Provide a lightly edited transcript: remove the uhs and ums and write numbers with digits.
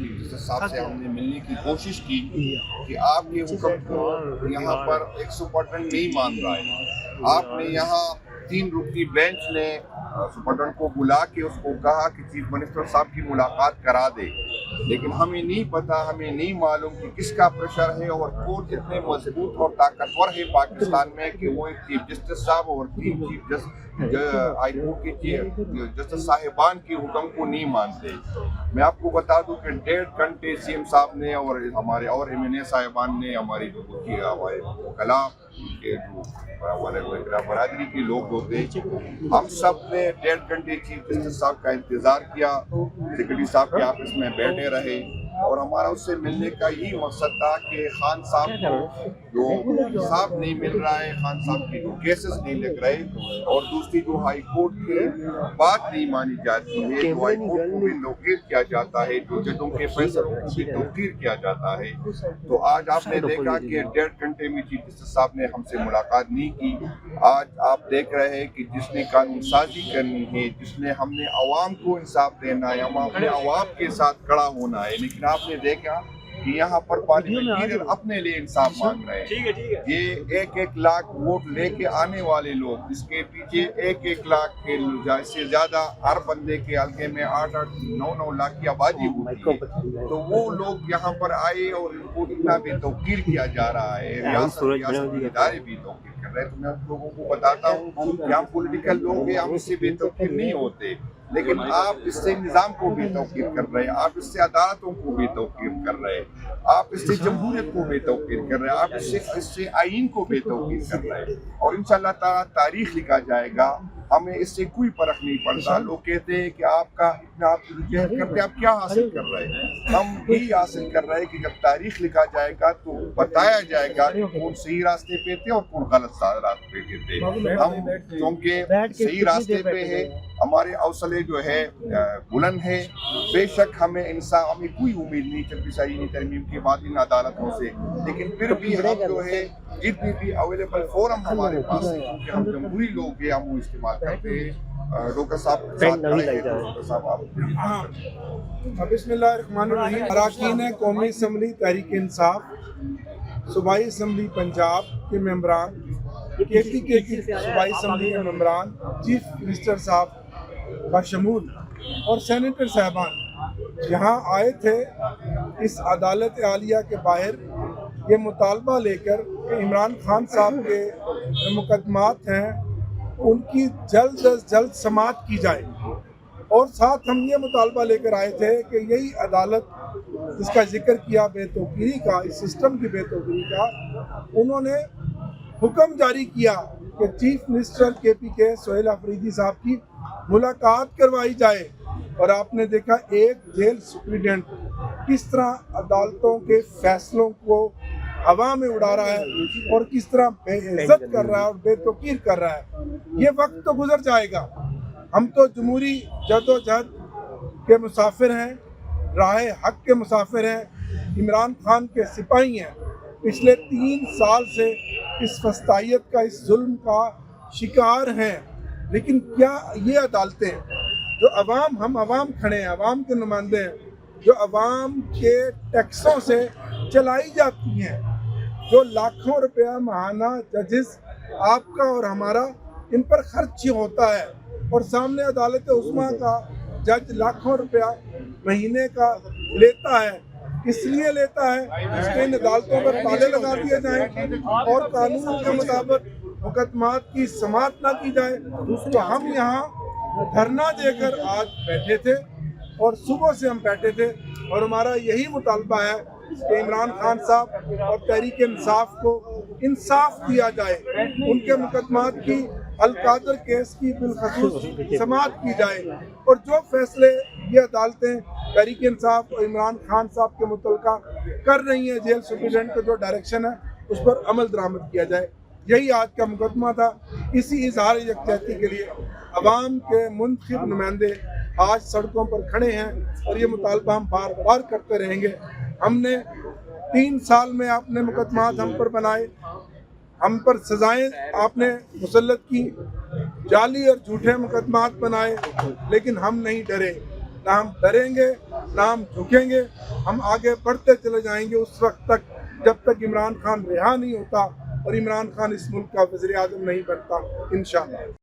Chief justice साहब से हमने मिलने की कोशिश की कि आपके हुक्म को यहाँ पर एक सुपरिटेंडेंट नहीं मान रहा है। आपने यहाँ 3 रुकनी बेंच ने सुपरिटेंडेंट को बुला के उसको कहा कि चीफ मिनिस्टर साहब की मुलाकात करा दे, लेकिन हमें नहीं पता, हमें नहीं मालूम कि किसका प्रेशर है और कोर्ट इतने मजबूत और ताकतवर है पाकिस्तान में कि वो एक चीफ जस्टिस साहब और 3 चीफ हाई कोर्ट के जस्टिस साहिबान के हुक्म को नहीं मानते। मैं आपको बता दूं कि 1.5 घंटे सीएम साहब ने और हमारे और MNA साहिबान ने हमारे वकला के जो बरादरी के लोग होते हम सब ने 1.5 घंटे चीफ जस्टिस साहब का इंतजार किया, सेक्रेटरी साहब के ऑफिस में बैठे रहे और हमारा उससे मिलने का यही मकसद था कि खान साहब को जो इंसाफ नहीं मिल रहा है, खान साहब की जो केसेस नहीं लग रहे और दूसरी जो हाई कोर्ट की बात नहीं मानी जाती है, जो हाई कोर्ट को भी तौकीर किया जाता है, जो जजों के फैसलों को भी तौकीर किया जाता है। तो आज आपने देखा कि 1.5 घंटे में चीफ जस्टिस साहब ने हमसे मुलाकात नहीं की। आज आप देख रहे हैं कि जिसने कानून साजी करनी है, जिसने हमने अवाम को इंसाफ देना है, हम अपने अवाम के साथ खड़ा होना है, लेकिन आपने देखा कि यहाँ पर पार्लियामेंटेरियन अपने लिए इंसाफ मांग रहे हैं। ये 1-1 लाख वोट लेके आने वाले लोग, जिसके पीछे 1-1 लाख के से ज्यादा हर बंदे के हल्के में 8-8, 9-9 लाख की आबादी होती है, तो वो लोग यहाँ पर आए और इनको इतना बेतौकीर किया जा रहा है, रियासत के इदारे भी तौकीर कर रहे हैं। तो मैं उन लोगों को बताता हूँ कि हम पॉलिटिकल लोग हैं, हम इससे बेतौकीर नहीं होते, लेकिन आप इससे निज़ाम को बेतौकीर कर रहे हैं, आप इससे अदालतों को बेतौकीर कर रहे हैं, आप इससे जमहूरियत को बेतौकीर कर रहे हैं, आप इससे आईन को बेतौकीर कर रहे हैं। और इंशाअल्लाह ताला तारीख लिखा जाएगा, हमें इससे कोई फर्क नहीं पड़ता। लोग कहते हैं कि आपका इतना आप जहद करते हैं, आप क्या हासिल कर रहे हैं? हम यही हासिल कर रहे हैं कि जब तारीख लिखा जाएगा तो बताया जाएगा कि कौन सही रास्ते पे थे और कौन गलत रास्ते पे थे। हम क्योंकि सही रास्ते पे है, हमारे हौसले जो है बुलंद है, बेशक हमें इंसान हमें कोई उम्मीद नहीं चलती सही तरमीम के बाद इन अदालतों से, लेकिन फिर भी हम जो है जितनी भी अवेलेबल फोरम हमारे पास है, क्योंकि हम जमहूरी लोग हैं, हम वो इस्तेमाल करते हैं। डॉक्टर साहब डॉक्टर साहब आप बिस्मिल्लाहिर्रहमानिर्रहीम। अरकान कौमी असम्बली तहरीक इंसाफ, सूबाई असम्बली पंजाब के मेंबरान, KPK की सूबाई असम्बली के मेंबरान, चीफ मिनिस्टर साहब बशमूल और सेनेटर साहबान यहाँ आए थे इस अदालत आलिया के बाहर ये मुतालबा लेकर कि इमरान खान साहब के जो मुकदमात हैं उनकी जल्द अज जल्द समाअत की जाए। और साथ हम ये मुतालबा लेकर आए थे कि यही अदालत जिसका जिक्र किया बेतौकीरी का, इस सिस्टम की बेतौकीरी का, उन्होंने हुक्म जारी किया कि chief minister KPK Sohail Afridi साहब की मुलाकात करवाई जाए। और आपने देखा एक जेल सुप्रीडेंट किस तरह अदालतों के फैसलों को हवा में उड़ा रहा है और किस तरह बेइज्जत कर रहा है और बेतौकीर कर रहा है। ये वक्त तो गुजर जाएगा, हम तो जमहूरी जदोजहद के मुसाफिर हैं, राह हक के मुसाफिर हैं, इमरान खान के सिपाही हैं। पिछले 3 साल से इस फस्तायत का, इस जुल्म का शिकार हैं, लेकिन क्या ये अदालतें जो हम अवाम खड़े हैं, अवाम के नुमाइंदे हैं, जो अवाम के टैक्सों से चलाई जाती हैं, जो लाखों रुपया माहाना जजेस आपका और हमारा इन पर खर्च होता है, और सामने अदालत उस्मा का जज लाखों रुपया महीने का लेता है, इसलिए लेता है इसके इन अदालतों पर ताले लगा दिए जाएं और कानून के मुताबिक मुकदमात की समाअत ना की जाए। तो हम यहाँ धरना देकर आज बैठे थे और सुबह से हम बैठे थे और हमारा यही मुतालबा है कि इमरान खान साहब और तहरीक इंसाफ को इंसाफ दिया जाए, उनके मुकदमात की अलकादर केस की बिलखसूस समाअत की जाए और जो फैसले ये अदालतें तहरीक इंसाफ और इमरान खान साहब के मुतल्लिका कर रही हैं, जेल सुप्रीडेंट का जो डायरेक्शन है उस पर अमल दरामद किया जाए। यही आज का मुकदमा था। इसी इजहार यकजहती के लिए अवाम के मुंतखब नुमाइंदे आज सड़कों पर खड़े हैं और ये मुतालबा हम बार बार करते रहेंगे। हमने 3 साल में आपने मुकदमात हम पर बनाए, हम पर सजाएं आपने मुसल्लत की, जाली और झूठे मुकदमात बनाए, लेकिन हम नहीं डरे। نہ ہم ڈریں گے نہ ہم جھکیں گے. ہم آگے بڑھتے چلے جائیں گے اس وقت تک جب تک عمران خان رہا نہیں ہوتا اور عمران خان اس ملک کا وزیر اعظم نہیں بنتا، انشاءاللہ.